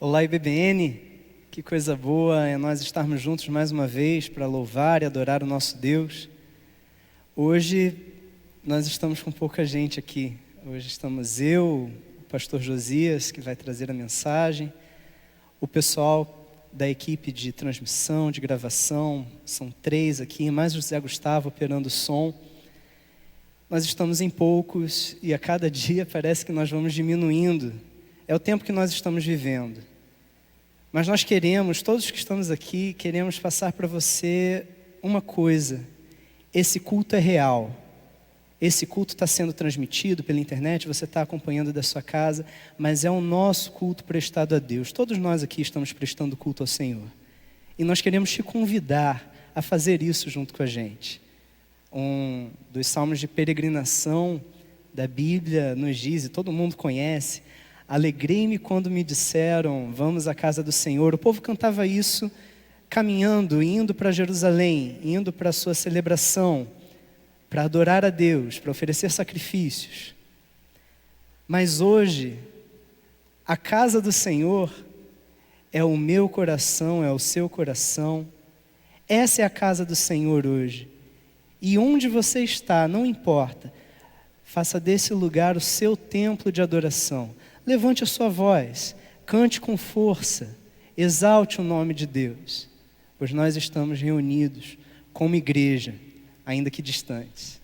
Olá, IBBN, que coisa boa é nós estarmos juntos mais uma vez para louvar e adorar o nosso Deus. Hoje nós estamos com pouca gente aqui. Hoje estamos eu, o pastor Josias, que vai trazer a mensagem, o pessoal da equipe de transmissão, de gravação, são 3 aqui, mais o José Gustavo operando o som. Nós estamos em poucos e a cada dia parece que nós vamos diminuindo. É o tempo que nós estamos vivendo. Mas nós queremos, todos que estamos aqui, queremos passar para você uma coisa. Esse culto é real. Esse culto está sendo transmitido pela internet, você está acompanhando da sua casa, mas é o nosso culto prestado a Deus. Todos nós aqui estamos prestando culto ao Senhor. E nós queremos te convidar a fazer isso junto com a gente. Um dos salmos de peregrinação da Bíblia nos diz, e todo mundo conhece: alegrei-me quando me disseram, vamos à casa do Senhor. O povo cantava isso caminhando, indo para Jerusalém, indo para a sua celebração, para adorar a Deus, para oferecer sacrifícios. Mas hoje, a casa do Senhor é o meu coração, é o seu coração. Essa é a casa do Senhor hoje. E onde você está, não importa, faça desse lugar o seu templo de adoração. Levante a sua voz, cante com força, exalte o nome de Deus, pois nós estamos reunidos como igreja, ainda que distantes.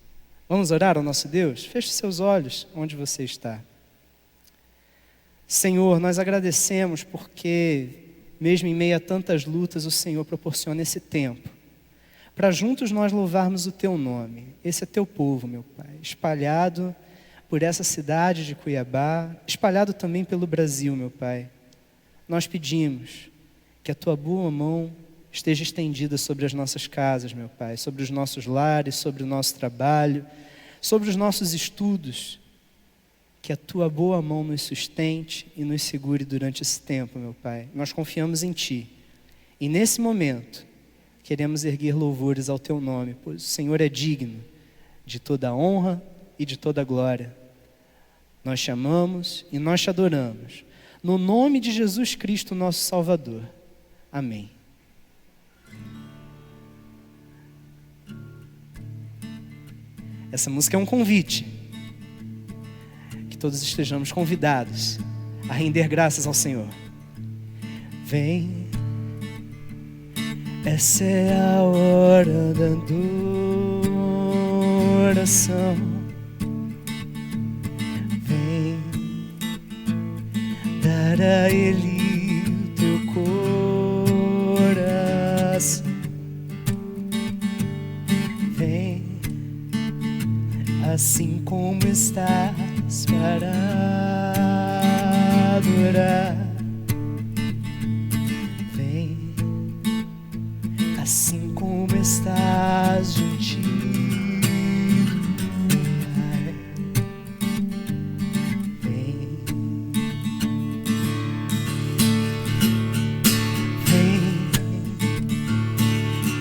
Vamos orar ao nosso Deus? Feche seus olhos onde você está. Senhor, nós agradecemos porque, mesmo em meio a tantas lutas, o Senhor proporciona esse tempo, para juntos nós louvarmos o Teu nome. Esse é Teu povo, meu Pai, espalhado por essa cidade de Cuiabá, espalhado também pelo Brasil, meu Pai. Nós pedimos que a Tua boa mão esteja estendida sobre as nossas casas, meu Pai, sobre os nossos lares, sobre o nosso trabalho, sobre os nossos estudos. Que a Tua boa mão nos sustente e nos segure durante esse tempo, meu Pai. Nós confiamos em Ti. E nesse momento, queremos erguer louvores ao Teu nome, pois o Senhor é digno de toda a honra e de toda a glória. Nós te amamos e nós te adoramos. No nome de Jesus Cristo, nosso Salvador. Amém. Essa música é um convite. Que todos estejamos convidados a render graças ao Senhor. Vem, essa é a hora da adoração. Dar a Ele o teu coração. Vem, assim como estás, para adorar. Vem, assim como estás juntinho.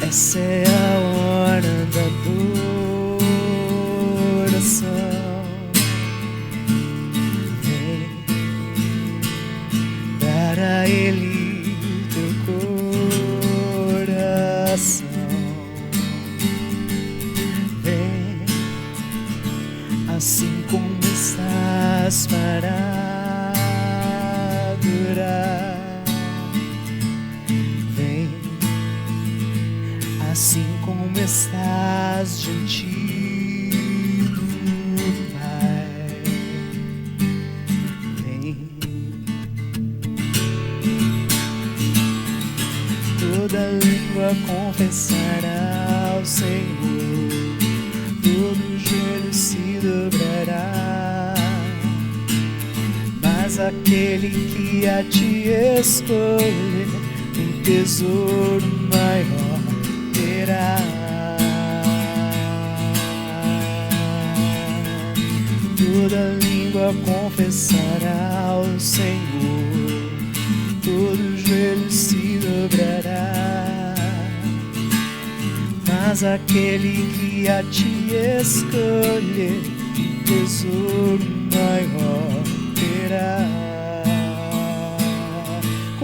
Essa é a hora da adoração. Vem, dar a Ele teu coração. Vem, assim como estás, para adorar. Assim como estás juntinho do Pai. Vem, toda língua confessará ao Senhor, todo joelho se dobrará, mas aquele que a ti escolher, um tesouro maior terá. Toda língua confessará ao Senhor, todo joelho se dobrará, mas aquele que a ti escolher, um tesouro maior terá.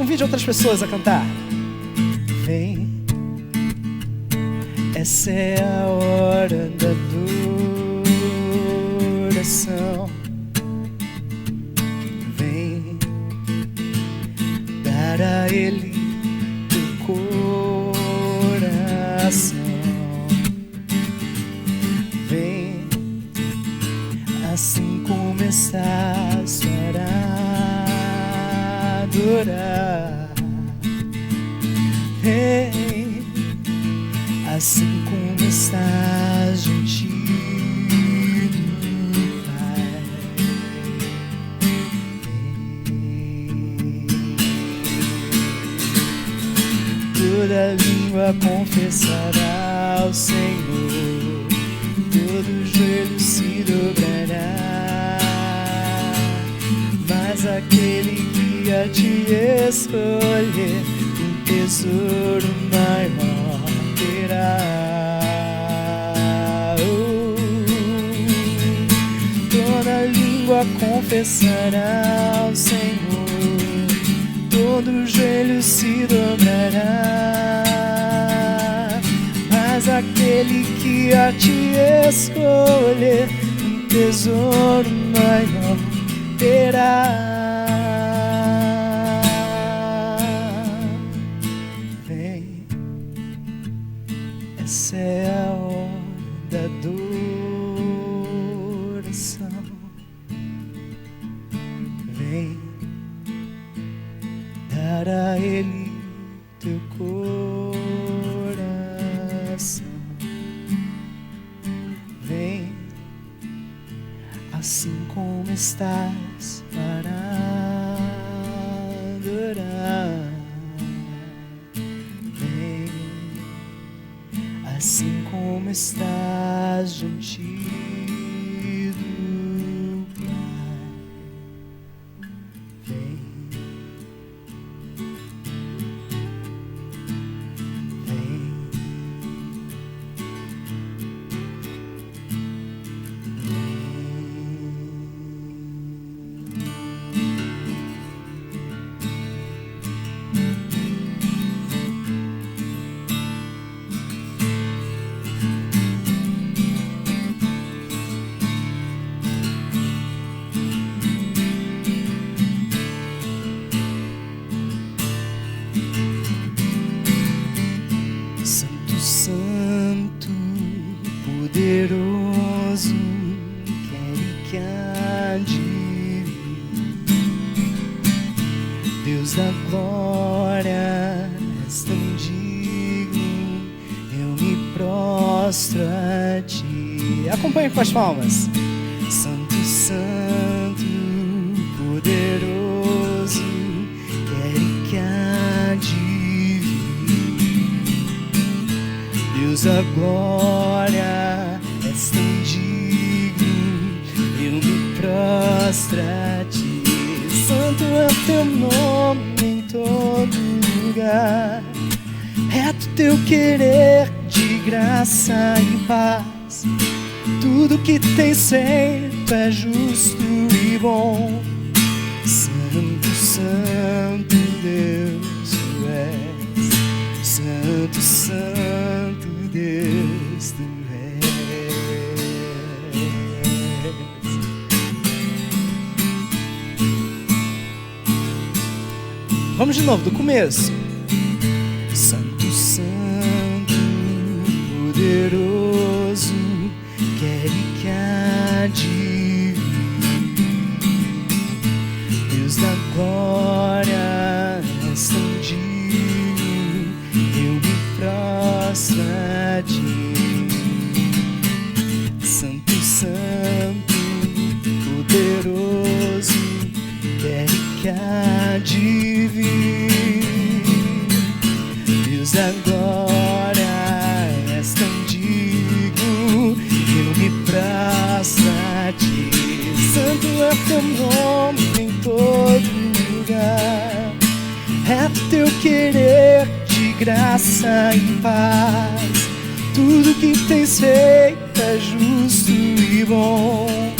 Convide outras pessoas a cantar. Vem, essa é a hora da adoração. Vem dar a Ele teu coração. Vem, assim começas para adorar. Vem, assim como estás juntinho do Pai. Toda língua confessará ao Senhor, todo joelho se dobrará, mas aquele que a te escolher, um tesouro maior terá. Toda língua confessará ao Senhor, todo joelho se dobrará, mas aquele que a te escolher, um tesouro maior terá. Vem, essa é a hora da adoração. Vem dar a Ele teu coração. Vem, assim como estás para adorar. Vem, assim como estás juntinho do Pai. Vem, vem. Santo, Santo, poderoso, quem que há de vir. Deus da glória, és tão digno, eu me prostro a ti. Acompanhe com as palmas. Santo, Santo, poderoso, quem que há de vir. Deus da glória, és tão digno, eu me prostro a ti. Santo é o teu nome em todo lugar, reto teu querer de graça e paz. Tudo que tens feito é justo e bom. Santo, Santo Deus tu és, Santo, Santo Deus tu és. Vamos de novo, do começo. Santo, Santo, poderoso, quer que há de vir. Deus da glória, és tão digno, eu me prostro a ti. Santo, Santo, poderoso, quer que há de vir. Deus da glória, és tão digno, eu me prostro a ti. Santo é teu nome em todo lugar, reto teu querer de graça e paz. Tudo que tens feito é justo e bom.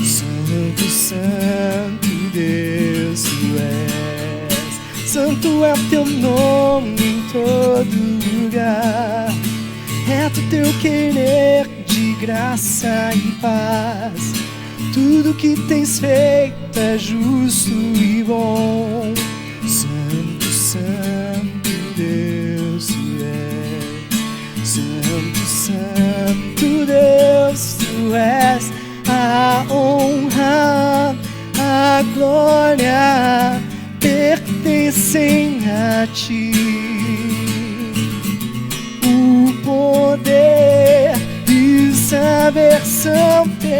Santo, Santo Deus tu és, Santo é o teu nome em todo lugar. Reto teu querer de graça e paz. Tudo que tens feito é justo e bom. Santo, santo Deus tu és. Santo, santo Deus tu és. A honra, a glória pertencem a ti. O poder e o saber são teus.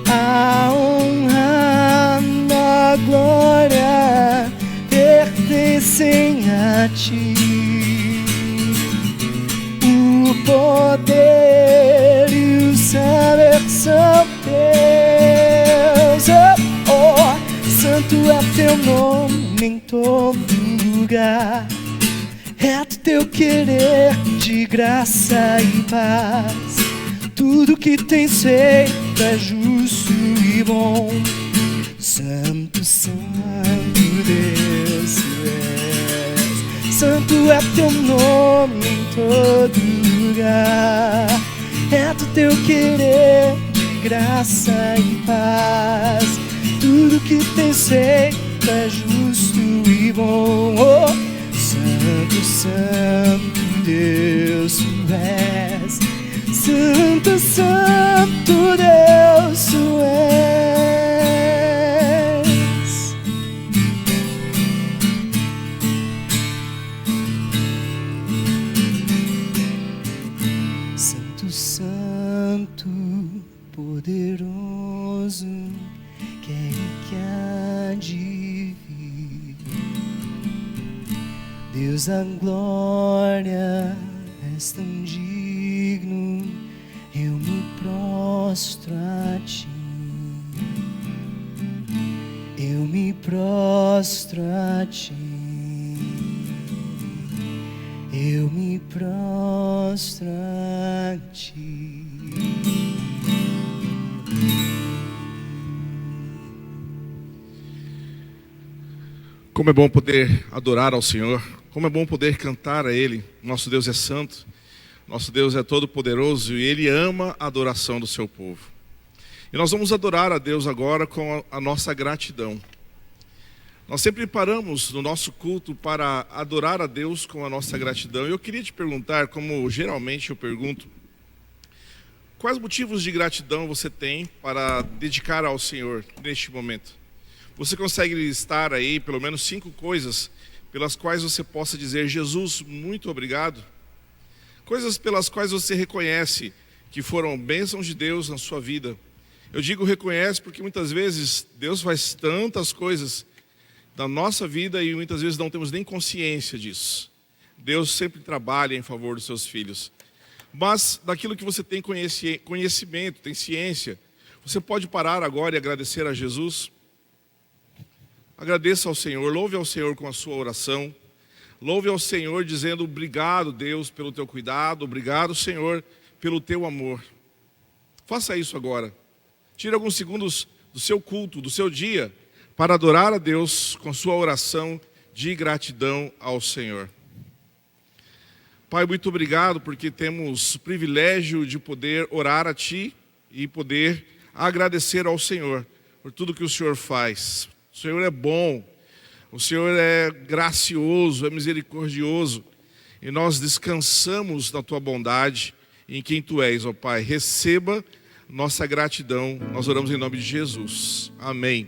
A honra, a glória pertencem a ti. O poder e o saber são teus. Oh, oh. Santo é teu nome em todo lugar. Reto teu querer de graça e paz. Tudo que tens feito é justo e bom. Santo, santo Deus tu és. Santo é teu nome em todo lugar. Reto teu querer de graça e paz. Tudo que tens feito é justo e bom. Oh, santo, santo Deus tu és. Santo, santo Deus tu és. Santo, santo, poderoso, quem que há de vir. Deus, a glória és tão digno, eu me prostro a ti. Eu me prostro a ti. Eu me prostro a ti. Como é bom poder adorar ao Senhor, como é bom poder cantar a Ele. Nosso Deus é santo, nosso Deus é todo-poderoso e Ele ama a adoração do seu povo. E nós vamos adorar a Deus agora com a nossa gratidão. Nós sempre paramos no nosso culto para adorar a Deus com a nossa gratidão. E eu queria te perguntar, como geralmente eu pergunto, quais motivos de gratidão você tem para dedicar ao Senhor neste momento? Você consegue listar aí pelo menos 5 coisas pelas quais você possa dizer: Jesus, muito obrigado? Coisas pelas quais você reconhece que foram bênçãos de Deus na sua vida. Eu digo reconhece porque muitas vezes Deus faz tantas coisas na nossa vida e muitas vezes não temos nem consciência disso. Deus sempre trabalha em favor dos seus filhos. Mas daquilo que você tem conhecimento, tem ciência, você pode parar agora e agradecer a Jesus? Agradeça ao Senhor, louve ao Senhor com a sua oração. Louve ao Senhor dizendo: obrigado, Deus, pelo teu cuidado. Obrigado, Senhor, pelo teu amor. Faça isso agora. Tire alguns segundos do seu culto, do seu dia, para adorar a Deus com sua oração de gratidão ao Senhor. Pai, muito obrigado porque temos o privilégio de poder orar a Ti e poder agradecer ao Senhor por tudo que o Senhor faz. O Senhor é bom, o Senhor é gracioso, é misericordioso, e nós descansamos na Tua bondade em quem Tu és, ó Pai. Receba nossa gratidão, nós oramos em nome de Jesus. Amém.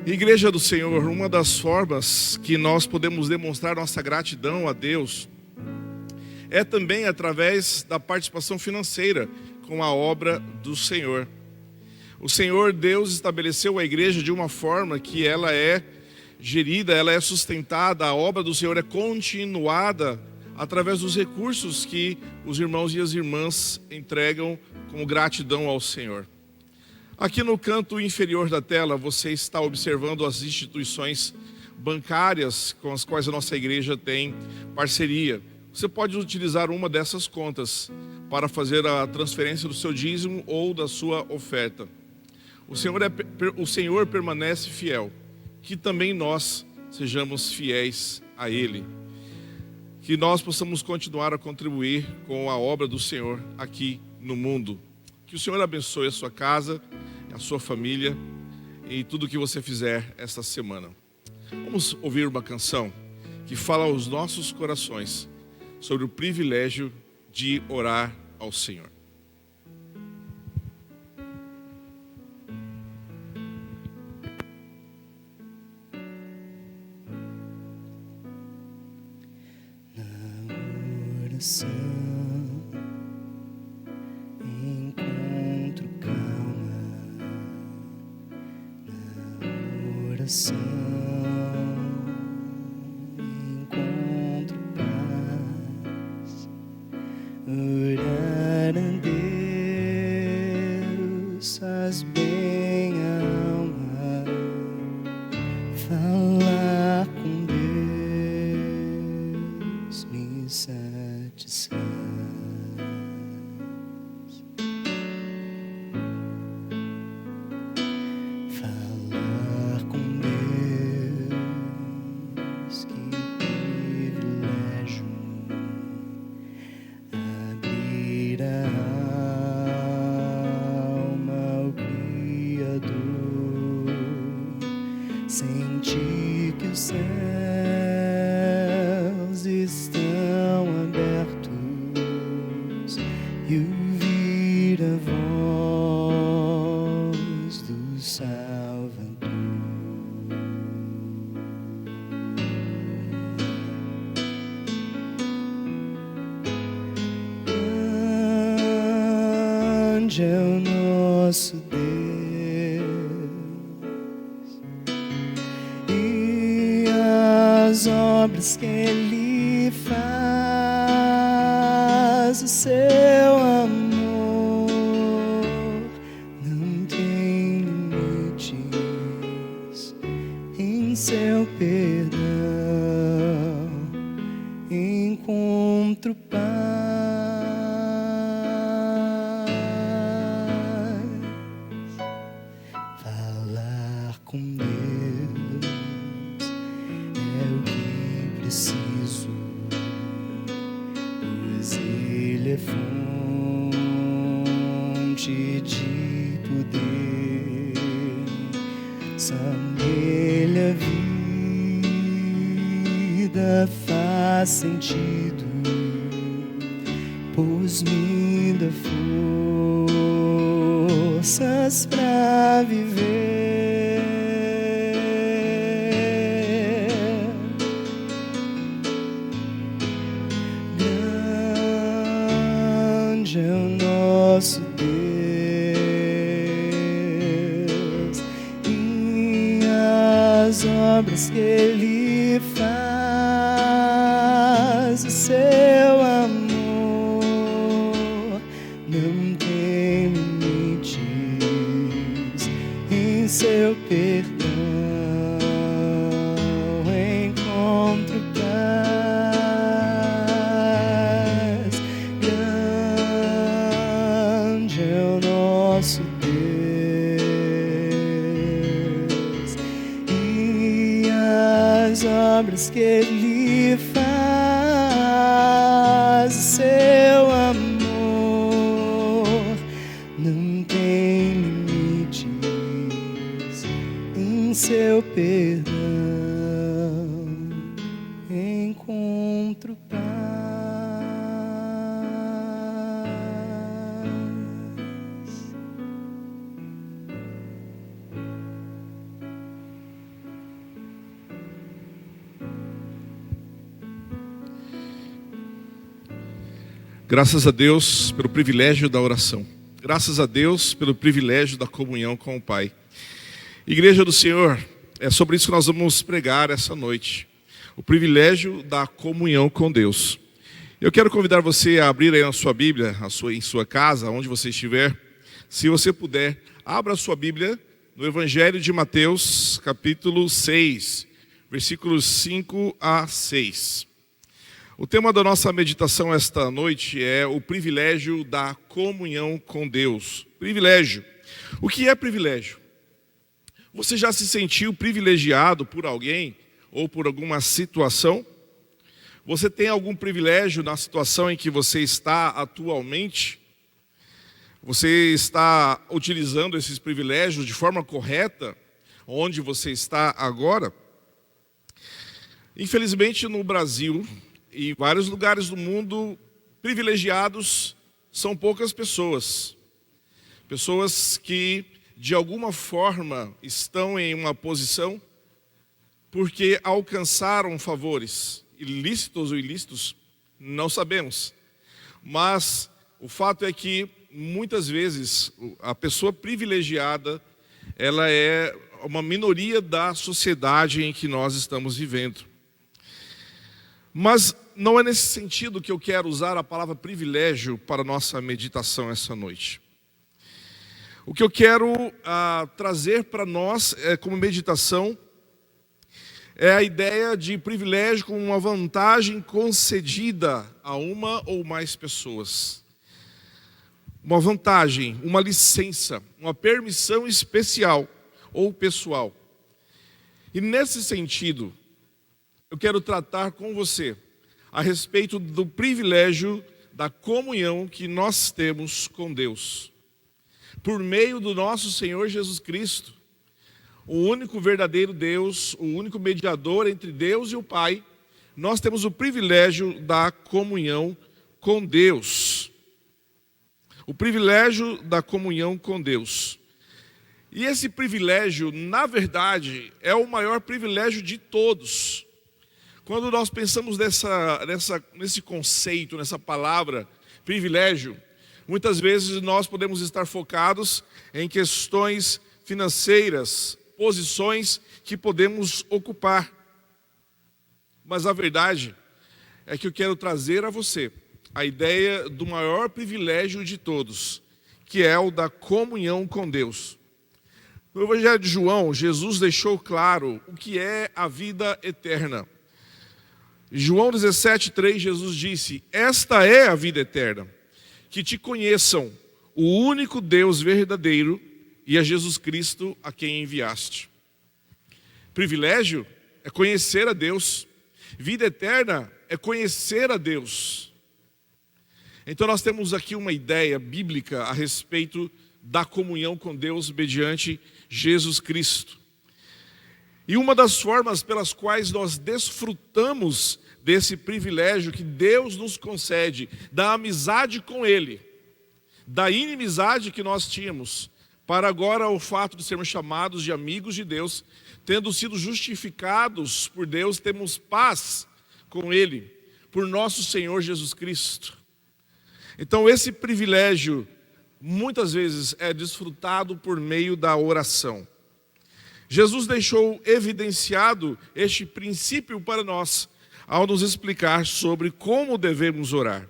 Igreja do Senhor, uma das formas que nós podemos demonstrar nossa gratidão a Deus é também através da participação financeira com a obra do Senhor. O Senhor Deus estabeleceu a igreja de uma forma que ela é gerida, ela é sustentada, a obra do Senhor é continuada através dos recursos que os irmãos e as irmãs entregam como gratidão ao Senhor. Aqui no canto inferior da tela você está observando as instituições bancárias com as quais a nossa igreja tem parceria. Você pode utilizar uma dessas contas para fazer a transferência do seu dízimo ou da sua oferta. O Senhor permanece fiel, que também nós sejamos fiéis a Ele. Que nós possamos continuar a contribuir com a obra do Senhor aqui no mundo. Que o Senhor abençoe a sua casa, a sua família e tudo o que você fizer esta semana. Vamos ouvir uma canção que fala aos nossos corações sobre o privilégio de orar ao Senhor. Encontro calma na oração, encontro paz, orar a Deus faz bem a alma, falar com Deus me satisfaz. Falar com Deus, que privilégio, abrir a alma ao Criador, sentir que os céus estão abertos e ouvir a voz do Salvador. Grande é o nosso Deus e as obras que Ele faz, o seu amor não tem limites, em seu perdão encontro paz. Falar com Deus é o que preciso, pois Ele é fonte de poder, só nele a vida faz sentido, pois me dá forças pra viver. Grande é o nosso Deus e as obras que Ele faz, o seu amor não tem limites, em seu perdão encontro paz. Grande é o nosso Deus e as obras que Ele faz, o seu amor não tem limites, em seu perdão encontro paz. Graças a Deus pelo privilégio da oração. Graças a Deus pelo privilégio da comunhão com o Pai. Igreja do Senhor, é sobre isso que nós vamos pregar essa noite. O privilégio da comunhão com Deus. Eu quero convidar você a abrir aí a sua Bíblia, em sua casa, onde você estiver. Se você puder, abra a sua Bíblia no Evangelho de Mateus, capítulo 6, versículos 5 a 6. O tema da nossa meditação esta noite é o privilégio da comunhão com Deus. Privilégio. O que é privilégio? Você já se sentiu privilegiado por alguém ou por alguma situação? Você tem algum privilégio na situação em que você está atualmente? Você está utilizando esses privilégios de forma correta, onde você está agora? Infelizmente, no Brasil e em vários lugares do mundo, privilegiados são poucas pessoas. Pessoas que, de alguma forma, estão em uma posição porque alcançaram favores, ilícitos ou ilícitos, não sabemos. Mas o fato é que, muitas vezes, a pessoa privilegiada, ela é uma minoria da sociedade em que nós estamos vivendo. Mas não é nesse sentido que eu quero usar a palavra privilégio para a nossa meditação essa noite. O que eu quero trazer para nós como meditação é a ideia de privilégio como uma vantagem concedida a uma ou mais pessoas. Uma vantagem, uma licença, uma permissão especial ou pessoal. E nesse sentido, eu quero tratar com você a respeito do privilégio da comunhão que nós temos com Deus. Por meio do nosso Senhor Jesus Cristo, o único verdadeiro Deus, o único mediador entre Deus e o Pai, nós temos o privilégio da comunhão com Deus. O privilégio da comunhão com Deus. E esse privilégio, na verdade, é o maior privilégio de todos. Quando nós pensamos nesse conceito, nessa palavra, privilégio, muitas vezes nós podemos estar focados em questões financeiras, posições que podemos ocupar. Mas a verdade é que eu quero trazer a você a ideia do maior privilégio de todos, que é o da comunhão com Deus. No Evangelho de João, Jesus deixou claro o que é a vida eterna. Em João 17:3, Jesus disse: "Esta é a vida eterna, que te conheçam, o único Deus verdadeiro e a Jesus Cristo a quem enviaste." Privilégio é conhecer a Deus. Vida eterna é conhecer a Deus. Então nós temos aqui uma ideia bíblica a respeito da comunhão com Deus mediante Jesus Cristo. E uma das formas pelas quais nós desfrutamos desse privilégio que Deus nos concede, da amizade com Ele, da inimizade que nós tínhamos, para agora o fato de sermos chamados de amigos de Deus, tendo sido justificados por Deus, temos paz com Ele, por nosso Senhor Jesus Cristo. Então esse privilégio, muitas vezes, é desfrutado por meio da oração. Jesus deixou evidenciado este princípio para nós, ao nos explicar sobre como devemos orar.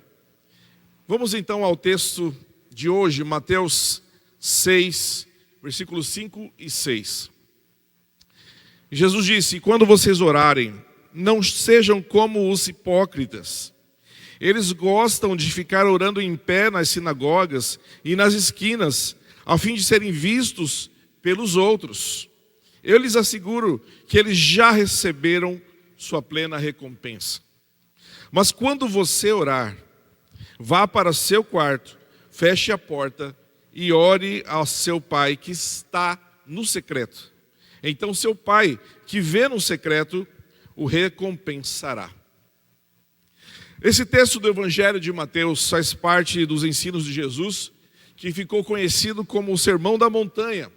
Vamos então ao texto de hoje, Mateus 6, versículos 5 e 6. Jesus disse: "Quando vocês orarem, não sejam como os hipócritas. Eles gostam de ficar orando em pé nas sinagogas e nas esquinas, a fim de serem vistos pelos outros. Eu lhes asseguro que eles já receberam sua plena recompensa. Mas quando você orar, vá para seu quarto, feche a porta e ore ao seu pai que está no secreto. Então seu pai, que vê no secreto, o recompensará." Esse texto do Evangelho de Mateus faz parte dos ensinos de Jesus, que ficou conhecido como o Sermão da Montanha,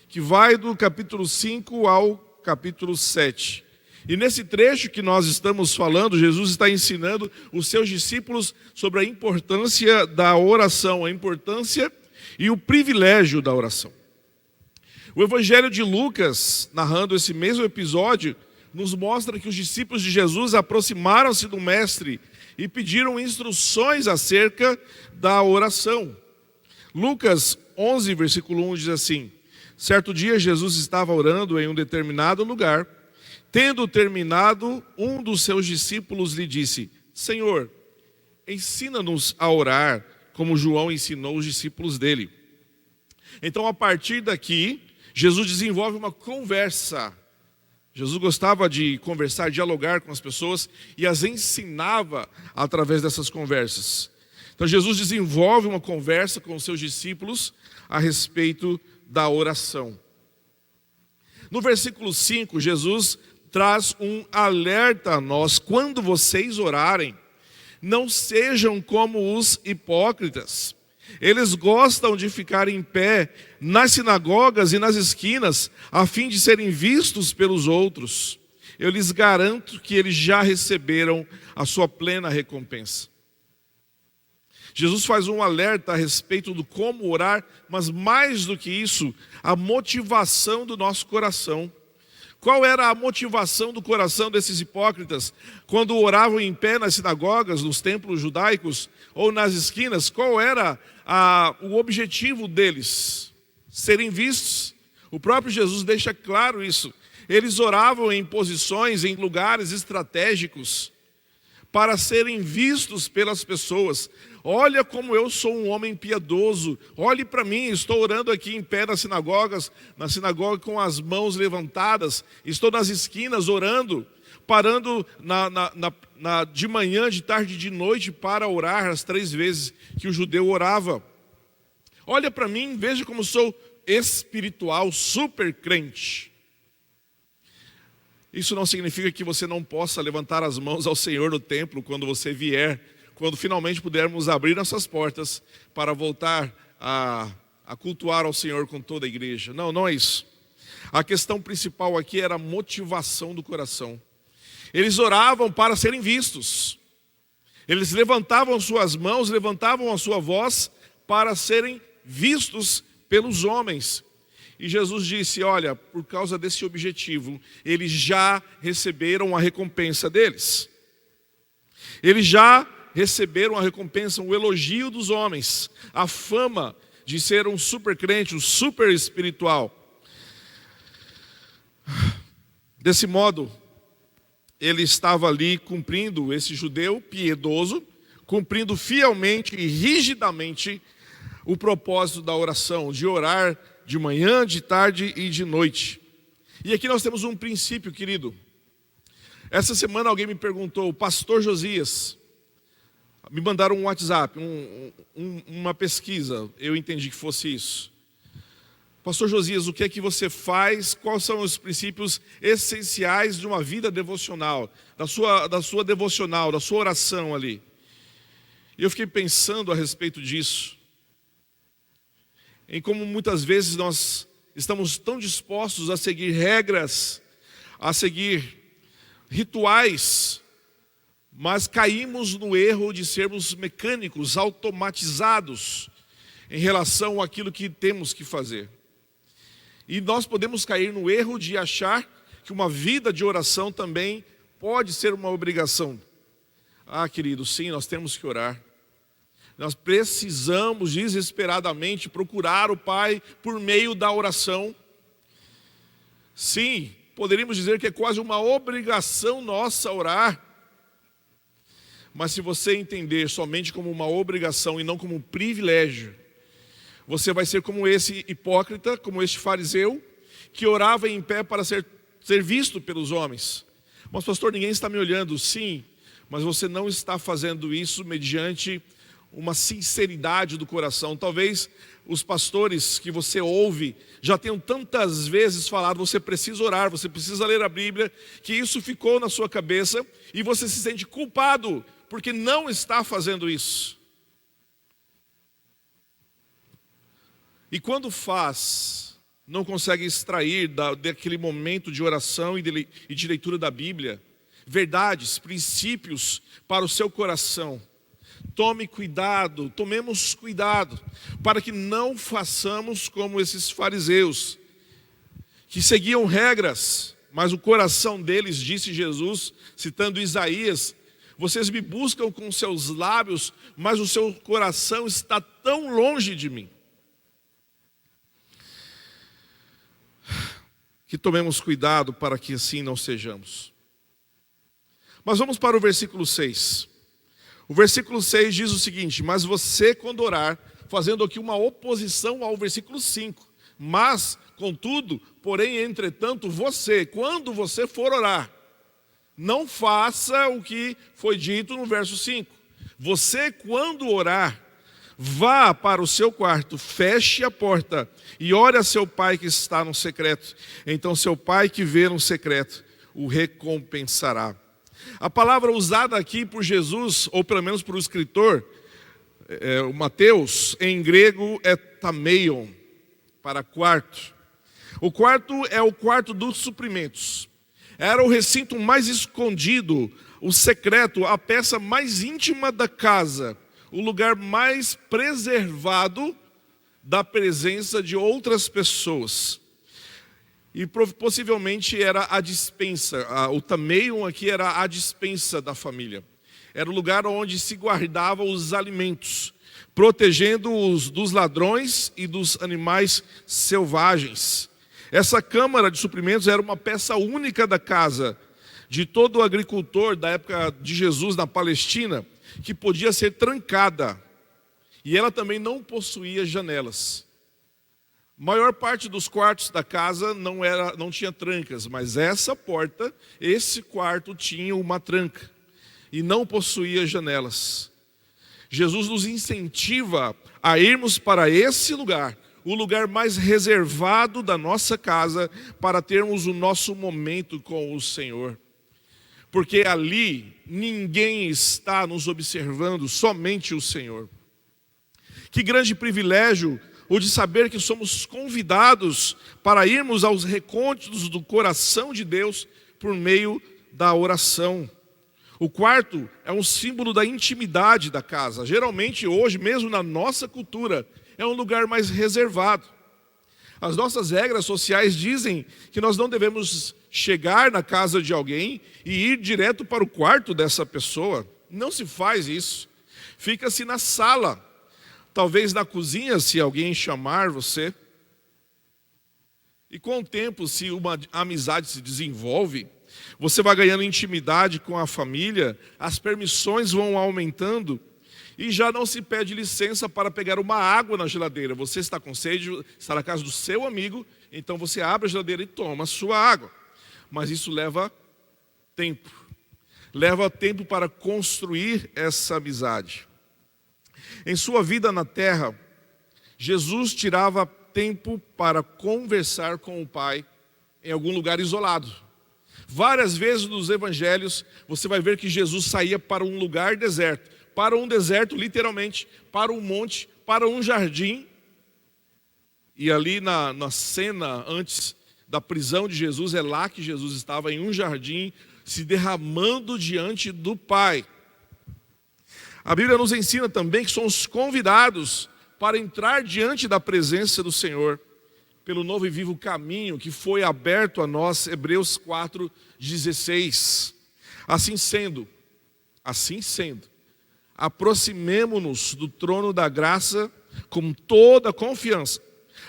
que vai do capítulo 5 ao capítulo 7. E nesse trecho que nós estamos falando, Jesus está ensinando os seus discípulos sobre a importância da oração, a importância e o privilégio da oração. O Evangelho de Lucas, narrando esse mesmo episódio, nos mostra que os discípulos de Jesus aproximaram-se do Mestre e pediram instruções acerca da oração. Lucas 11, versículo 1 diz assim: "Certo dia Jesus estava orando em um determinado lugar. Tendo terminado, um dos seus discípulos lhe disse: Senhor, ensina-nos a orar, como João ensinou os discípulos dele." Então, a partir daqui, Jesus desenvolve uma conversa. Jesus gostava de conversar, dialogar com as pessoas e as ensinava através dessas conversas. Então Jesus desenvolve uma conversa com os seus discípulos a respeito da oração. No versículo 5, Jesus traz um alerta a nós: quando vocês orarem, não sejam como os hipócritas. Eles gostam de ficar em pé nas sinagogas e nas esquinas, a fim de serem vistos pelos outros. Eu lhes garanto que eles já receberam a sua plena recompensa. Jesus faz um alerta a respeito do como orar, mas mais do que isso, a motivação do nosso coração. Qual era a motivação do coração desses hipócritas? Quando oravam em pé nas sinagogas, nos templos judaicos ou nas esquinas, qual era o objetivo deles? Serem vistos. O próprio Jesus deixa claro isso. Eles oravam em posições, em lugares estratégicos, para serem vistos pelas pessoas. Olha como eu sou um homem piedoso. Olhe para mim, estou orando aqui em pé nas sinagogas, na sinagoga com as mãos levantadas. Estou nas esquinas orando, parando de manhã, de tarde e de noite para orar as 3 vezes que o judeu orava. Olha para mim, veja como sou espiritual, super crente. Isso não significa que você não possa levantar as mãos ao Senhor no templo quando você vier, quando finalmente pudermos abrir nossas portas para voltar a cultuar ao Senhor com toda a igreja. Não, não é isso. A questão principal aqui era a motivação do coração. Eles oravam para serem vistos. Eles levantavam suas mãos, levantavam a sua voz para serem vistos pelos homens. E Jesus disse: olha, por causa desse objetivo, eles já receberam a recompensa deles. Eles já receberam a recompensa, o elogio dos homens, a fama de ser um super crente, um super espiritual. Desse modo, ele estava ali cumprindo, esse judeu piedoso, cumprindo fielmente e rigidamente o propósito da oração, de orar de manhã, de tarde e de noite. E aqui nós temos um princípio, querido. Essa semana alguém me perguntou: pastor Josias, me mandaram um WhatsApp, uma pesquisa, eu entendi que fosse isso. Pastor Josias, o que é que você faz? Quais são os princípios essenciais de uma vida devocional, da sua devocional, da sua oração ali? E eu fiquei pensando a respeito disso, em como muitas vezes nós estamos tão dispostos a seguir regras, a seguir rituais, mas caímos no erro de sermos mecânicos, automatizados em relação àquilo que temos que fazer. E nós podemos cair no erro de achar que uma vida de oração também pode ser uma obrigação. Ah, querido, sim, nós temos que orar. Nós precisamos desesperadamente procurar o Pai por meio da oração. Sim, poderíamos dizer que é quase uma obrigação nossa orar. Mas se você entender somente como uma obrigação e não como um privilégio, você vai ser como esse hipócrita, como este fariseu, que orava em pé para ser visto pelos homens. Mas pastor, ninguém está me olhando. Sim, mas você não está fazendo isso mediante uma sinceridade do coração. Talvez os pastores que você ouve já tenham tantas vezes falado: você precisa orar, você precisa ler a Bíblia, que isso ficou na sua cabeça e você se sente culpado porque não está fazendo isso. E quando faz, não consegue extrair daquele momento de oração e de leitura da Bíblia verdades, princípios para o seu coração. Tomemos cuidado, para que não façamos como esses fariseus, que seguiam regras, mas o coração deles, disse Jesus, citando Isaías: vocês me buscam com seus lábios, mas o seu coração está tão longe de mim. Que tomemos cuidado para que assim não sejamos. Mas vamos para o versículo 6. O versículo 6 diz o seguinte: mas você, quando orar, fazendo aqui uma oposição ao versículo 5, mas Contudo, porém, entretanto, você, quando você for orar, não faça o que foi dito no verso 5. Você, quando orar, vá para o seu quarto, feche a porta e ore a seu pai que está no secreto. Então seu pai que vê no secreto o recompensará. A palavra usada aqui por Jesus, ou pelo menos por o escritor, o Mateus, em grego é tameion, para quarto. O quarto é o quarto dos suprimentos. Era o recinto mais escondido, o secreto, a peça mais íntima da casa, o lugar mais preservado da presença de outras pessoas. E possivelmente era a despensa, o tameion aqui era a despensa da família. Era o lugar onde se guardavam os alimentos, protegendo-os dos ladrões e dos animais selvagens. Essa câmara de suprimentos era uma peça única da casa de todo agricultor da época de Jesus na Palestina, que podia ser trancada. E ela também não possuía janelas. A maior parte dos quartos da casa não tinha trancas, mas essa porta, esse quarto tinha uma tranca e não possuía janelas. Jesus nos incentiva a irmos para esse lugar, o lugar mais reservado da nossa casa, para termos o nosso momento com o Senhor. Porque ali ninguém está nos observando, somente o Senhor. Que grande privilégio o de saber que somos convidados para irmos aos recônditos do coração de Deus por meio da oração. O quarto é um símbolo da intimidade da casa. Geralmente hoje, mesmo na nossa cultura, é um lugar mais reservado. As nossas regras sociais dizem que nós não devemos chegar na casa de alguém e ir direto para o quarto dessa pessoa. Não se faz isso. Fica-se na sala, talvez na cozinha, se alguém chamar você. E com o tempo, se uma amizade se desenvolve, você vai ganhando intimidade com a família, as permissões vão aumentando, e já não se pede licença para pegar uma água na geladeira. Você está com sede, está na casa do seu amigo, então você abre a geladeira e toma a sua água. Mas isso leva tempo. Leva tempo para construir essa amizade. Em sua vida na terra, Jesus tirava tempo para conversar com o Pai em algum lugar isolado. Várias vezes nos evangelhos você vai ver que Jesus saía para um lugar deserto. Para um deserto, literalmente, para um monte, para um jardim. E ali na cena antes da prisão de Jesus, é lá que Jesus estava em um jardim, se derramando diante do Pai. A Bíblia nos ensina também que somos convidados para entrar diante da presença do Senhor, pelo novo e vivo caminho que foi aberto a nós, Hebreus 4:16. Assim sendo, aproximemo-nos do trono da graça com toda a confiança,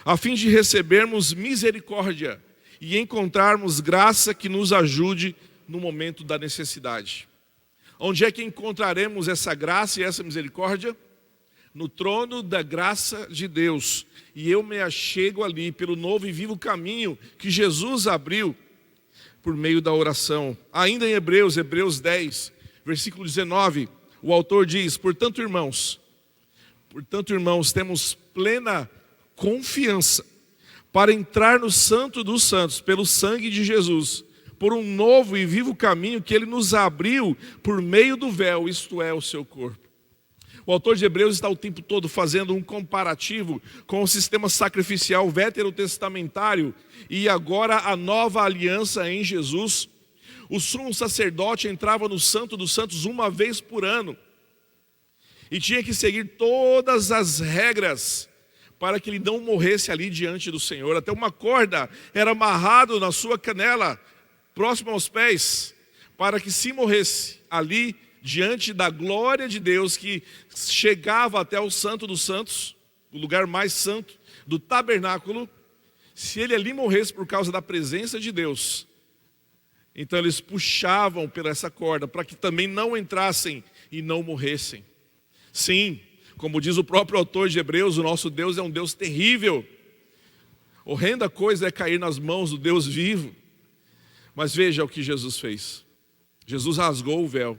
a fim de recebermos misericórdia e encontrarmos graça que nos ajude no momento da necessidade. Onde é que encontraremos essa graça e essa misericórdia? No trono da graça de Deus. E eu me achego ali pelo novo e vivo caminho que Jesus abriu por meio da oração. Ainda em Hebreus 10, versículo 19, o autor diz: Portanto, irmãos, temos plena confiança para entrar no Santo dos Santos, pelo sangue de Jesus, por um novo e vivo caminho que Ele nos abriu por meio do véu, isto é, o seu corpo. O autor de Hebreus está o tempo todo fazendo um comparativo com o sistema sacrificial veterotestamentário e agora a nova aliança em Jesus. O sumo sacerdote entrava no Santo dos Santos uma vez por ano e tinha que seguir todas as regras para que ele não morresse ali diante do Senhor. Até uma corda era amarrada na sua canela, próximo aos pés, para que se morresse ali diante da glória de Deus que chegava até o Santo dos Santos, o lugar mais santo do tabernáculo, se ele ali morresse por causa da presença de Deus, então eles puxavam por essa corda para que também não entrassem e não morressem. Sim, como diz o próprio autor de Hebreus, o nosso Deus é um Deus terrível. Horrenda coisa é cair nas mãos do Deus vivo. Mas veja o que Jesus fez. Jesus rasgou o véu.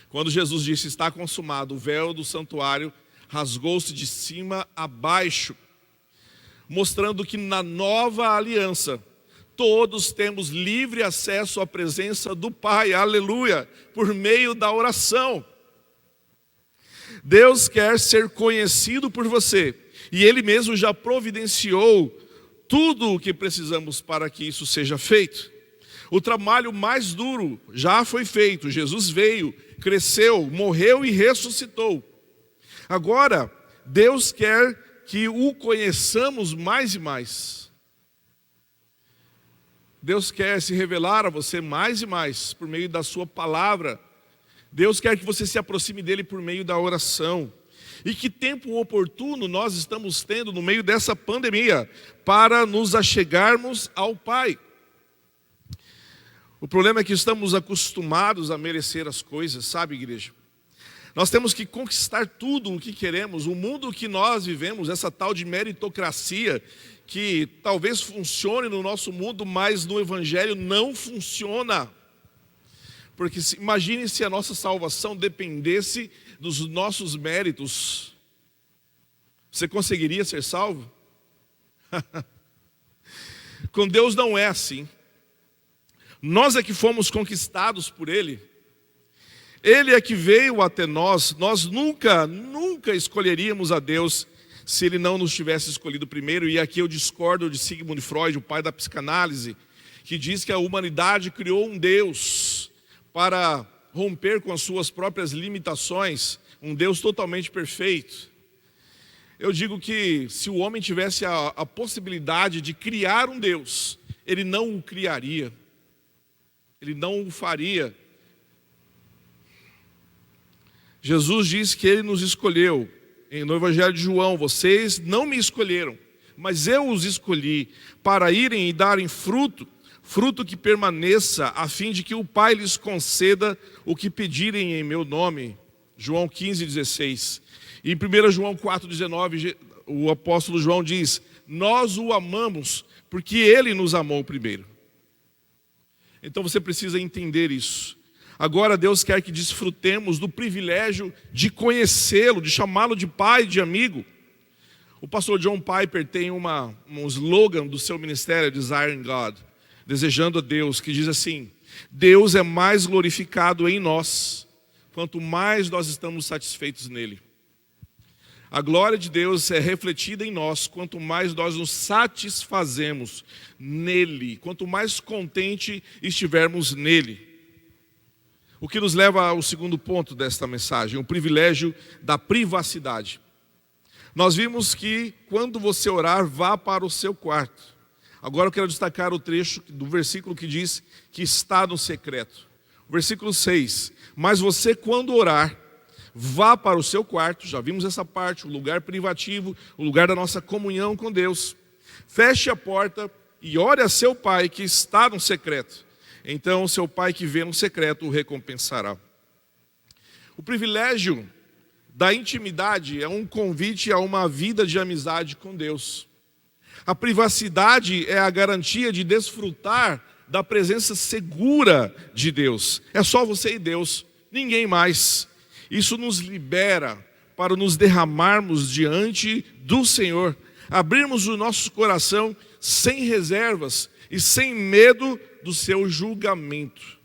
Quando Jesus disse, está consumado, o véu do santuário rasgou-se de cima a baixo, mostrando que na nova aliança, todos temos livre acesso à presença do Pai, aleluia, por meio da oração. Deus quer ser conhecido por você, e Ele mesmo já providenciou tudo o que precisamos para que isso seja feito. O trabalho mais duro já foi feito, Jesus veio, cresceu, morreu e ressuscitou. Agora, Deus quer que o conheçamos mais e mais. Deus quer se revelar a você mais e mais por meio da sua palavra. Deus quer que você se aproxime dele por meio da oração. E que tempo oportuno nós estamos tendo no meio dessa pandemia para nos achegarmos ao Pai. O problema é que estamos acostumados a merecer as coisas, sabe, igreja? Nós temos que conquistar tudo o que queremos. O mundo que nós vivemos, essa tal de meritocracia, que talvez funcione no nosso mundo, mas no Evangelho não funciona. Porque imagine se a nossa salvação dependesse dos nossos méritos. Você conseguiria ser salvo? Com Deus não é assim. Nós é que fomos conquistados por Ele. Ele é que veio até nós. Nós nunca escolheríamos a Deus se Ele não nos tivesse escolhido primeiro. E aqui eu discordo de Sigmund Freud, o pai da psicanálise, que diz que a humanidade criou um Deus para romper com as suas próprias limitações, um Deus totalmente perfeito. Eu digo que se o homem tivesse a possibilidade de criar um Deus, ele não o criaria. Ele não o faria. Jesus diz que Ele nos escolheu. No Evangelho de João, vocês não me escolheram, mas eu os escolhi para irem e darem fruto, fruto que permaneça, a fim de que o Pai lhes conceda o que pedirem em meu nome. João 15:16. E em 1 João 4:19, o apóstolo João diz, nós o amamos porque Ele nos amou primeiro. Então você precisa entender isso. Agora Deus quer que desfrutemos do privilégio de conhecê-lo, de chamá-lo de pai, de amigo. O pastor John Piper tem um slogan do seu ministério, Desiring God, desejando a Deus, que diz assim, Deus é mais glorificado em nós, quanto mais nós estamos satisfeitos nele. A glória de Deus é refletida em nós, quanto mais nós nos satisfazemos nele, quanto mais contente estivermos nele. O que nos leva ao segundo ponto desta mensagem, o privilégio da privacidade. Nós vimos que quando você orar, vá para o seu quarto. Agora eu quero destacar o trecho do versículo que diz que está no secreto. O versículo 6, mas você quando orar, vá para o seu quarto, já vimos essa parte, o lugar privativo, o lugar da nossa comunhão com Deus. Feche a porta e ore a seu pai que está no secreto. Então seu pai que vê no secreto o recompensará. O privilégio da intimidade é um convite a uma vida de amizade com Deus. A privacidade é a garantia de desfrutar da presença segura de Deus. É só você e Deus, ninguém mais. Isso nos libera para nos derramarmos diante do Senhor, abrirmos o nosso coração sem reservas e sem medo do seu julgamento.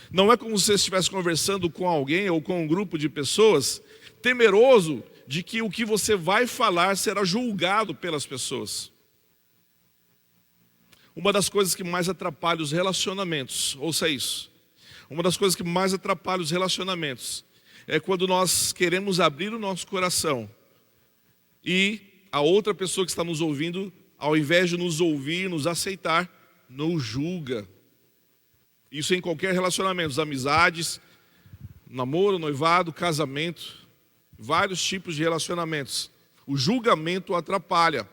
Não é como se você estivesse conversando com alguém ou com um grupo de pessoas, temeroso de que o que você vai falar será julgado pelas pessoas. Uma das coisas que mais atrapalha os relacionamentos, ouça isso, uma das coisas que mais atrapalha os relacionamentos é quando nós queremos abrir o nosso coração e a outra pessoa que está nos ouvindo, ao invés de nos ouvir, nos aceitar, nos julga. Isso em qualquer relacionamento, amizades, namoro, noivado, casamento, vários tipos de relacionamentos. O julgamento atrapalha.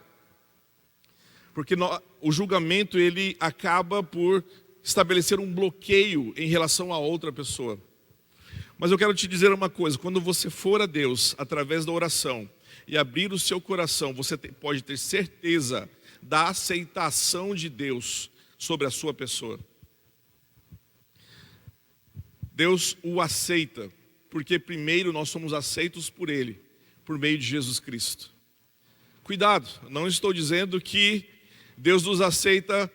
Porque o julgamento ele acaba por estabelecer um bloqueio em relação a outra pessoa. Mas eu quero te dizer uma coisa, quando você for a Deus através da oração e abrir o seu coração, você pode ter certeza da aceitação de Deus sobre a sua pessoa. Deus o aceita, porque primeiro nós somos aceitos por Ele, por meio de Jesus Cristo. Cuidado, não estou dizendo que Deus nos aceita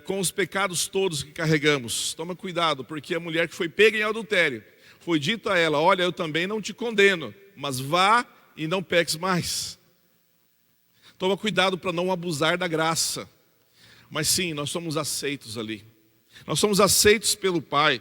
com os pecados todos que carregamos. Toma cuidado, porque a mulher que foi pega em adultério, foi dito a ela: olha, eu também não te condeno, mas vá e não peques mais. Toma cuidado para não abusar da graça. Mas sim, nós somos aceitos ali. Nós somos aceitos pelo Pai.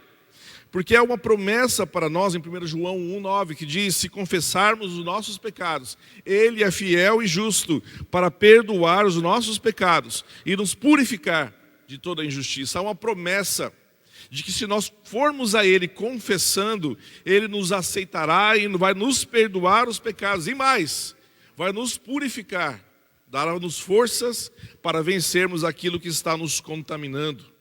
Porque é uma promessa para nós em 1 João 1,9, que diz: se confessarmos os nossos pecados, Ele é fiel e justo para perdoar os nossos pecados e nos purificar de toda injustiça. Há uma promessa de que se nós formos a Ele confessando, Ele nos aceitará e vai nos perdoar os pecados. E mais, vai nos purificar, dará-nos forças para vencermos aquilo que está nos contaminando.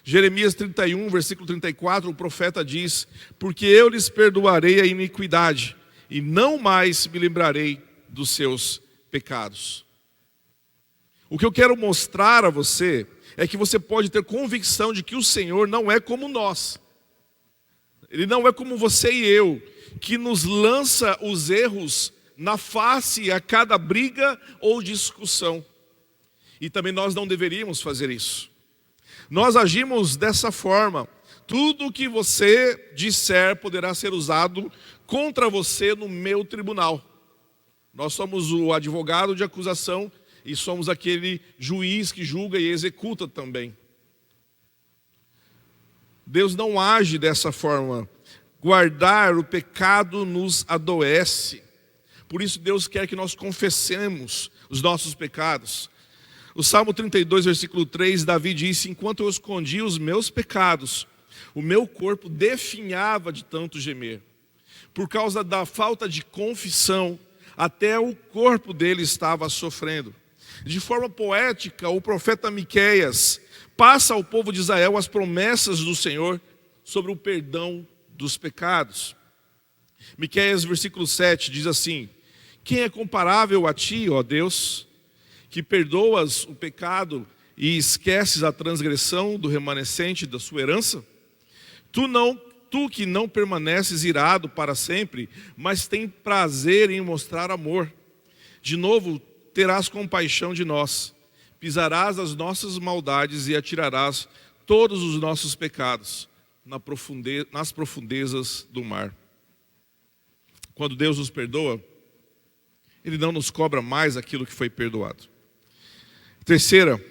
Jeremias 31, versículo 34, o profeta diz: porque eu lhes perdoarei a iniquidade, e não mais me lembrarei dos seus pecados. O que eu quero mostrar a você é que você pode ter convicção de que o Senhor não é como nós. Ele não é como você e eu, que nos lança os erros na face a cada briga ou discussão. E também nós não deveríamos fazer isso. Nós agimos dessa forma. Tudo o que você disser poderá ser usado contra você no meu tribunal. Nós somos o advogado de acusação e somos aquele juiz que julga e executa também. Deus não age dessa forma. Guardar o pecado nos adoece. Por isso Deus quer que nós confessemos os nossos pecados. O Salmo 32, versículo 3, Davi disse: enquanto eu escondia os meus pecados, o meu corpo definhava de tanto gemer. Por causa da falta de confissão, até o corpo dele estava sofrendo. De forma poética, o profeta Miqueias passa ao povo de Israel as promessas do Senhor sobre o perdão dos pecados. Miqueias, versículo 7, diz assim: quem é comparável a ti, ó Deus, que perdoas o pecado e esqueces a transgressão do remanescente da sua herança? Tu que não permaneces irado para sempre, mas tem prazer em mostrar amor. De novo terás compaixão de nós, pisarás as nossas maldades e atirarás todos os nossos pecados nas profundezas do mar. Quando Deus nos perdoa, Ele não nos cobra mais aquilo que foi perdoado. Terceira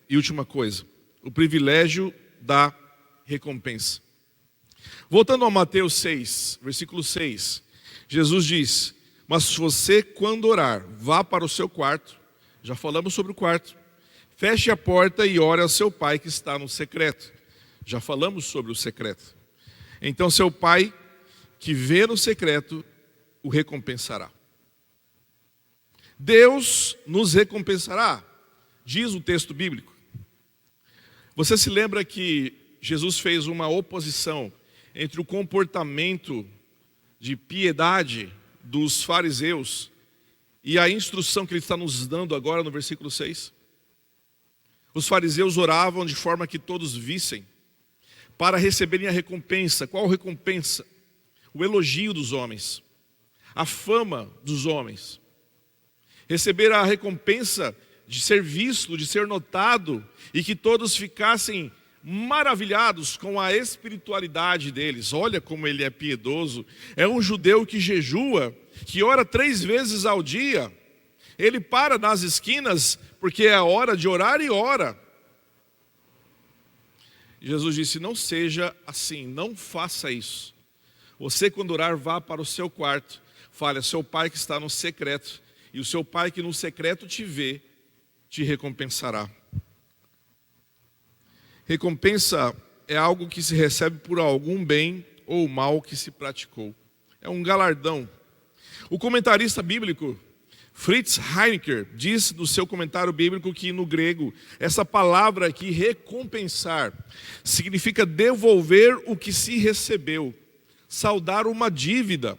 e última coisa, o privilégio da recompensa. Voltando a Mateus 6, versículo 6, Jesus diz: mas você, quando orar, vá para o seu quarto, já falamos sobre o quarto, feche a porta e ore ao seu pai que está no secreto, já falamos sobre o secreto. Então seu pai que vê no secreto o recompensará. Deus nos recompensará, diz o texto bíblico. Você se lembra que Jesus fez uma oposição entre o comportamento de piedade dos fariseus e a instrução que Ele está nos dando agora no versículo 6? Os fariseus oravam de forma que todos vissem, para receberem a recompensa. Qual recompensa? O elogio dos homens, a fama dos homens. Receber a recompensa de ser visto, de ser notado, e que todos ficassem maravilhados com a espiritualidade deles. Olha como ele é piedoso. É um judeu que jejua, que ora 3 vezes ao dia. Ele para nas esquinas porque é a hora de orar e ora. Jesus disse: não seja assim, não faça isso. Você, quando orar, vá para o seu quarto, fale ao seu pai que está no secreto, e o seu pai que no secreto te vê, te recompensará. Recompensa é algo que se recebe por algum bem ou mal que se praticou. É um galardão. O comentarista bíblico Fritz Heinecker diz no seu comentário bíblico que no grego, essa palavra aqui, recompensar, significa devolver o que se recebeu, saldar uma dívida.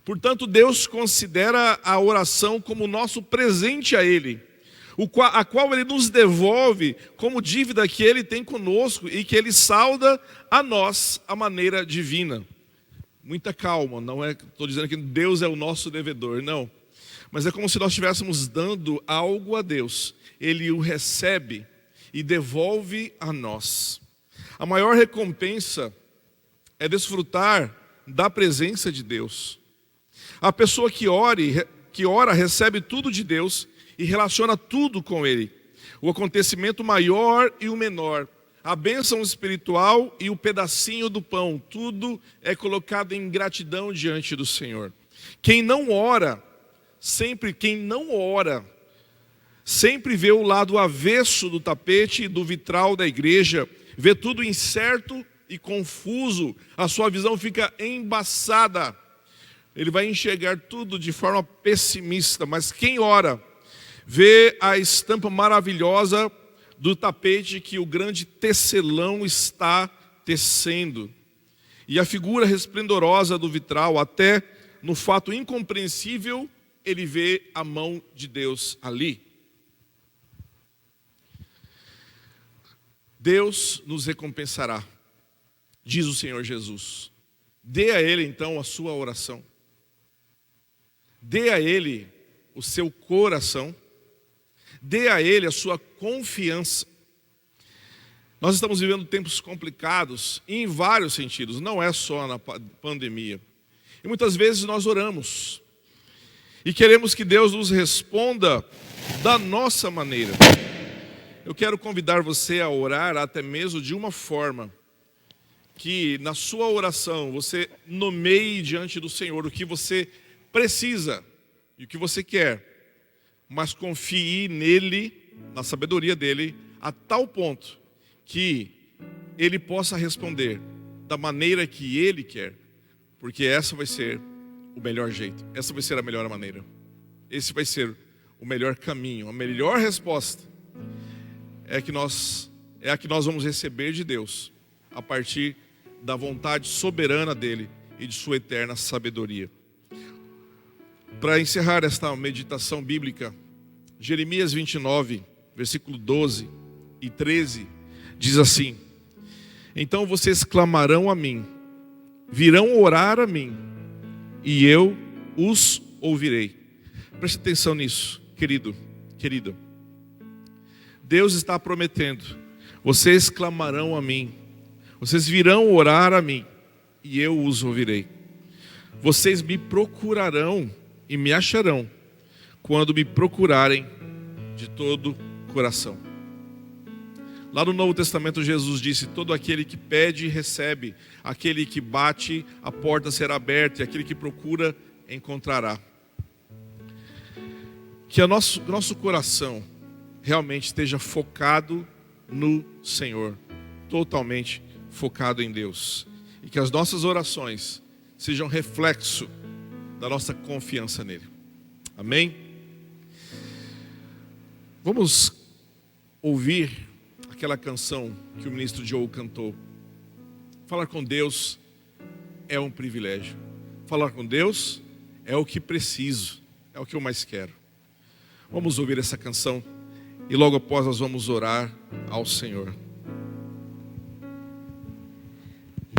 Portanto, Deus considera a oração como nosso presente a Ele. a qual Ele nos devolve como dívida que Ele tem conosco e que Ele salda a nós à maneira divina. Muita calma, não é, estou dizendo que Deus é o nosso devedor, não. Mas é como se nós estivéssemos dando algo a Deus. Ele o recebe e devolve a nós. A maior recompensa é desfrutar da presença de Deus. A pessoa que ora recebe tudo de Deus e relaciona tudo com Ele. O acontecimento maior e o menor, a bênção espiritual e o pedacinho do pão, tudo é colocado em gratidão diante do Senhor. Quem não ora, sempre vê o lado avesso do tapete e do vitral da igreja, vê tudo incerto e confuso, a sua visão fica embaçada. Ele vai enxergar tudo de forma pessimista, mas quem ora, vê a estampa maravilhosa do tapete que o grande tecelão está tecendo. E a figura resplendorosa do vitral, até no fato incompreensível, ele vê a mão de Deus ali. Deus nos recompensará, diz o Senhor Jesus. Dê a Ele então a sua oração. Dê a Ele o seu coração. Dê a Ele a sua confiança. Nós estamos vivendo tempos complicados em vários sentidos, não é só na pandemia. E muitas vezes nós oramos e queremos que Deus nos responda da nossa maneira. Eu quero convidar você a orar até mesmo de uma forma que na sua oração você nomeie diante do Senhor o que você precisa e o que você quer, mas confie nele, na sabedoria dele, a tal ponto que ele possa responder da maneira que ele quer, porque essa vai ser o melhor jeito, essa vai ser a melhor maneira, esse vai ser o melhor caminho, a melhor resposta é a que nós vamos receber de Deus, a partir da vontade soberana dele e de sua eterna sabedoria. Para encerrar esta meditação bíblica, Jeremias 29, versículo 12 e 13, diz assim: então vocês clamarão a mim, virão orar a mim, e eu os ouvirei. Preste atenção nisso, querido, querida. Deus está prometendo: vocês clamarão a mim, vocês virão orar a mim, e eu os ouvirei. Vocês me procurarão e me acharão, quando me procurarem de todo o coração. Lá no Novo Testamento Jesus disse: todo aquele que pede recebe, aquele que bate a porta será aberta, e aquele que procura encontrará. Que o nosso coração realmente esteja focado no Senhor, totalmente focado em Deus, e que as nossas orações sejam reflexo da nossa confiança nele. Amém? Vamos ouvir aquela canção que o ministro Joe cantou. Falar com Deus é um privilégio. Falar com Deus é o que preciso, é o que eu mais quero. Vamos ouvir essa canção e logo após nós vamos orar ao Senhor.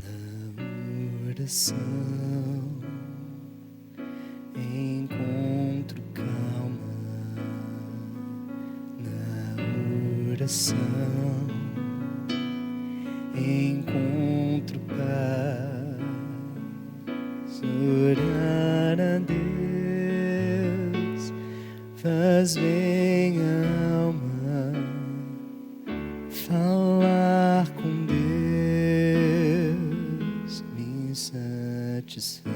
Na oração encontro calma, na oração encontro paz. Orar a Deus faz bem a alma, falar com Deus me satisfaz.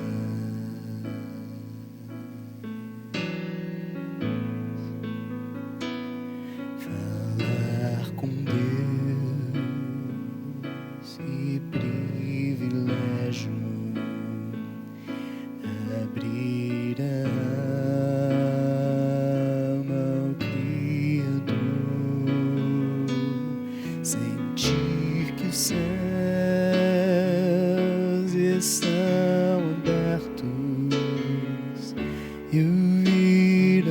Falar com Deus, que privilégio, abrir a alma ao Criador, sentir que os céus estão abertos e ouvir a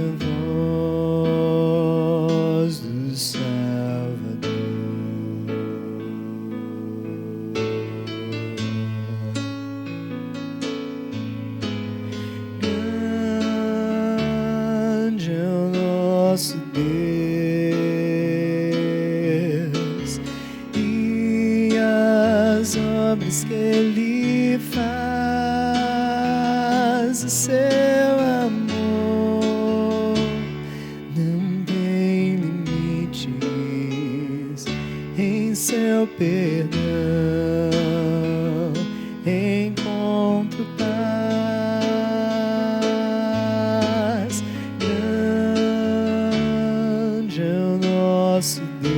seu amor não tem limites, em seu perdão encontro paz. Grande é o nosso Deus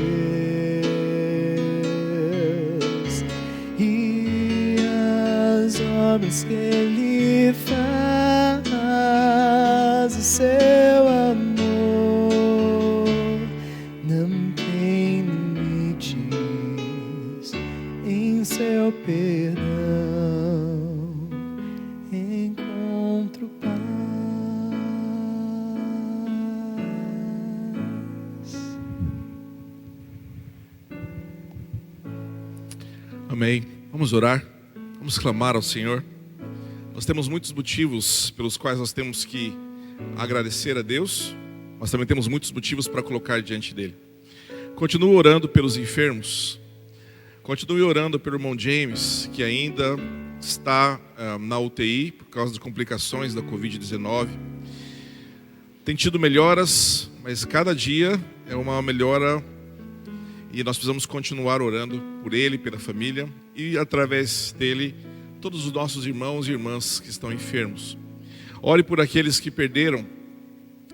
e as obras que Ele faz, o seu amor não tem limites, em seu perdão encontro paz. Amém. Vamos orar, vamos clamar ao Senhor. Nós temos muitos motivos pelos quais nós temos que agradecer a Deus, mas também temos muitos motivos para colocar diante dele. Continue orando pelos enfermos. Continue orando pelo irmão James, que ainda está na UTI por causa das complicações da Covid-19. Tem tido melhoras, mas cada dia é uma melhora e nós precisamos continuar orando por ele, pela família e através dele, todos os nossos irmãos e irmãs que estão enfermos. Ore por aqueles que perderam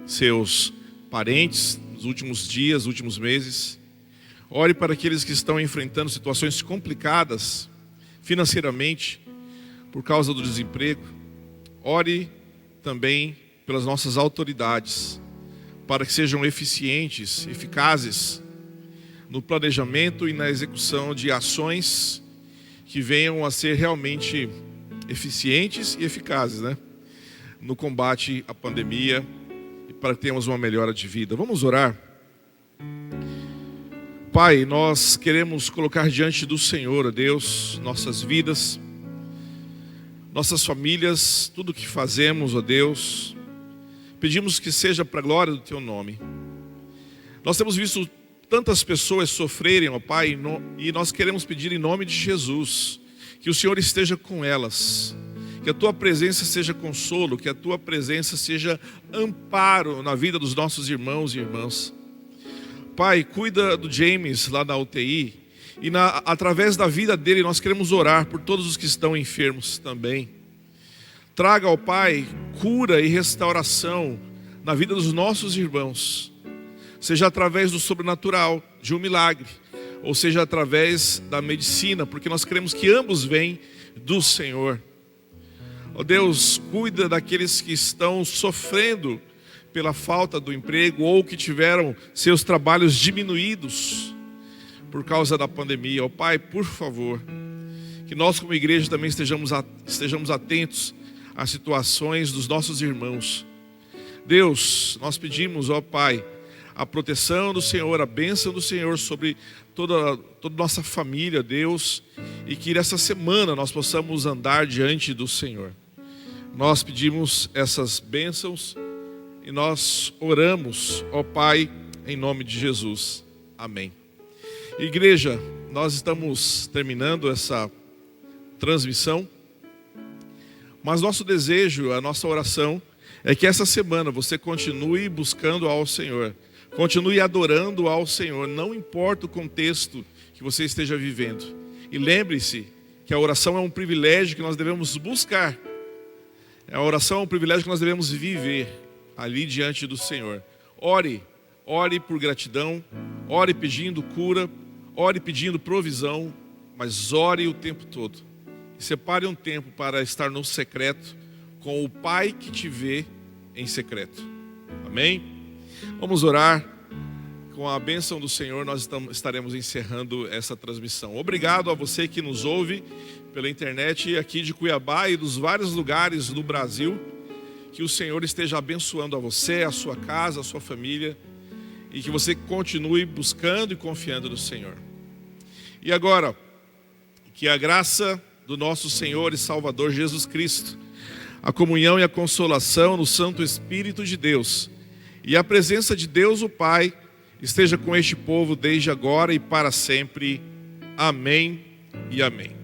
seus parentes nos últimos dias, últimos meses. Ore para aqueles que estão enfrentando situações complicadas financeiramente por causa do desemprego. Ore também pelas nossas autoridades, para que sejam eficientes, eficazes no planejamento e na execução de ações que venham a ser realmente eficientes e eficazes, no combate à pandemia e para que tenhamos uma melhora de vida. Vamos orar. Pai, nós queremos colocar diante do Senhor, ó Deus, nossas vidas, nossas famílias, tudo o que fazemos, ó Deus. Pedimos que seja para a glória do Teu nome. Nós temos visto tantas pessoas sofrerem, ó Pai, e nós queremos pedir em nome de Jesus, que o Senhor esteja com elas, que a Tua presença seja consolo, que a Tua presença seja amparo na vida dos nossos irmãos e irmãs. Pai, cuida do James lá na UTI, e através da vida dele nós queremos orar por todos os que estão enfermos também. Traga, ó Pai, cura e restauração na vida dos nossos irmãos, seja através do sobrenatural, de um milagre, ou seja através da medicina, porque nós queremos que ambos venham do Senhor. Ó Deus, cuida daqueles que estão sofrendo pela falta do emprego ou que tiveram seus trabalhos diminuídos por causa da pandemia. Ó Pai, por favor, que nós como igreja também estejamos atentos às situações dos nossos irmãos. Deus, nós pedimos, ó Pai, a proteção do Senhor, a bênção do Senhor sobre toda nossa família, Deus, e que nessa semana nós possamos andar diante do Senhor. Nós pedimos essas bênçãos e nós oramos, ó Pai, em nome de Jesus. Amém. Igreja, nós estamos terminando essa transmissão, mas nosso desejo, a nossa oração é que essa semana você continue buscando ao Senhor, continue adorando ao Senhor, não importa o contexto que você esteja vivendo. E lembre-se que a oração é um privilégio que nós devemos buscar. A oração é um privilégio que nós devemos viver ali diante do Senhor. Ore por gratidão, ore pedindo cura, ore pedindo provisão, mas ore o tempo todo. E separe um tempo para estar no secreto com o Pai que te vê em secreto. Amém? Vamos orar. Com a bênção do Senhor nós estaremos encerrando essa transmissão. Obrigado a você que nos ouve pela internet aqui de Cuiabá e dos vários lugares do Brasil. Que o Senhor esteja abençoando a você, a sua casa, a sua família, e que você continue buscando e confiando no Senhor. E agora, que a graça do nosso Senhor e Salvador Jesus Cristo, a comunhão e a consolação no Santo Espírito de Deus e a presença de Deus o Pai esteja com este povo desde agora e para sempre. Amém e amém.